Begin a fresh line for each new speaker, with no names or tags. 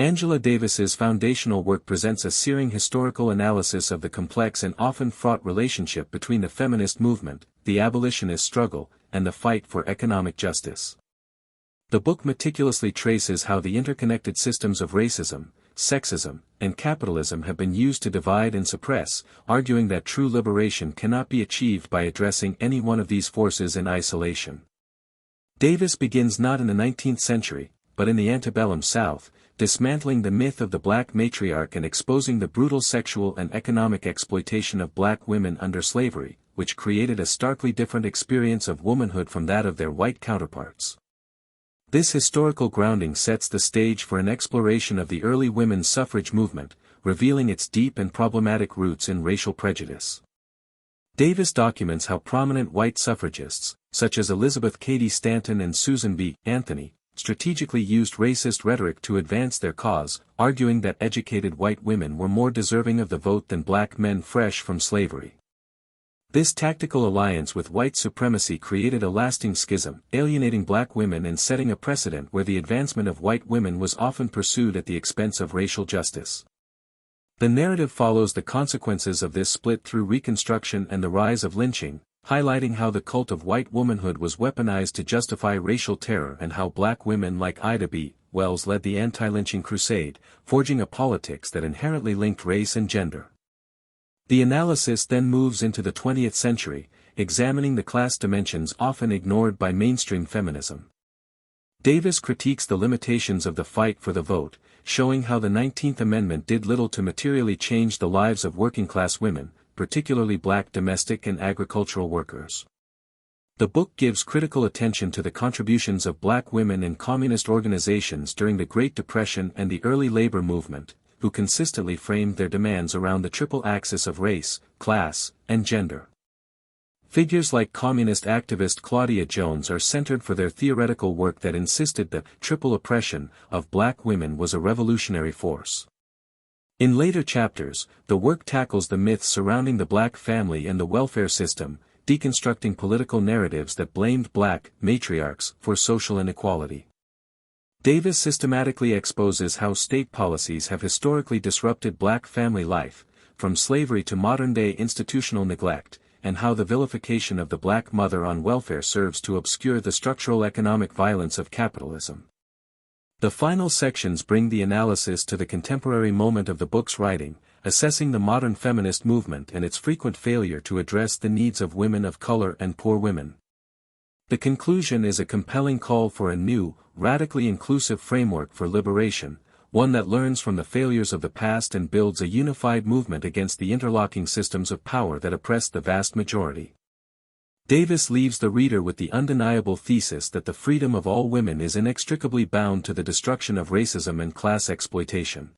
Angela Davis's foundational work presents a searing historical analysis of the complex and often fraught relationship between the feminist movement, the abolitionist struggle, and the fight for economic justice. The book meticulously traces how the interconnected systems of racism, sexism, and capitalism have been used to divide and suppress, arguing that true liberation cannot be achieved by addressing any one of these forces in isolation. Davis begins not in the 19th century, but in the antebellum South, dismantling the myth of the black matriarch and exposing the brutal sexual and economic exploitation of black women under slavery, which created a starkly different experience of womanhood from that of their white counterparts. This historical grounding sets the stage for an exploration of the early women's suffrage movement, revealing its deep and problematic roots in racial prejudice. Davis documents how prominent white suffragists, such as Elizabeth Cady Stanton and Susan B. Anthony, strategically used racist rhetoric to advance their cause, arguing that educated white women were more deserving of the vote than black men fresh from slavery. This tactical alliance with white supremacy created a lasting schism, alienating black women and setting a precedent where the advancement of white women was often pursued at the expense of racial justice. The narrative follows the consequences of this split through Reconstruction and the rise of lynching, highlighting how the cult of white womanhood was weaponized to justify racial terror and how black women like Ida B. Wells led the anti-lynching crusade, forging a politics that inherently linked race and gender. The analysis then moves into the 20th century, examining the class dimensions often ignored by mainstream feminism. Davis critiques the limitations of the fight for the vote, showing how the 19th Amendment did little to materially change the lives of working-class women, particularly black domestic and agricultural workers. The book gives critical attention to the contributions of black women in communist organizations during the Great Depression and the early labor movement, who consistently framed their demands around the triple axis of race, class, and gender. Figures like communist activist Claudia Jones are centered for their theoretical work that insisted that triple oppression of black women was a revolutionary force. In later chapters, the work tackles the myths surrounding the black family and the welfare system, deconstructing political narratives that blamed black matriarchs for social inequality. Davis systematically exposes how state policies have historically disrupted black family life, from slavery to modern-day institutional neglect, and how the vilification of the black mother on welfare serves to obscure the structural economic violence of capitalism. The final sections bring the analysis to the contemporary moment of the book's writing, assessing the modern feminist movement and its frequent failure to address the needs of women of color and poor women. The conclusion is a compelling call for a new, radically inclusive framework for liberation, one that learns from the failures of the past and builds a unified movement against the interlocking systems of power that oppress the vast majority. Davis leaves the reader with the undeniable thesis that the freedom of all women is inextricably bound to the destruction of racism and class exploitation.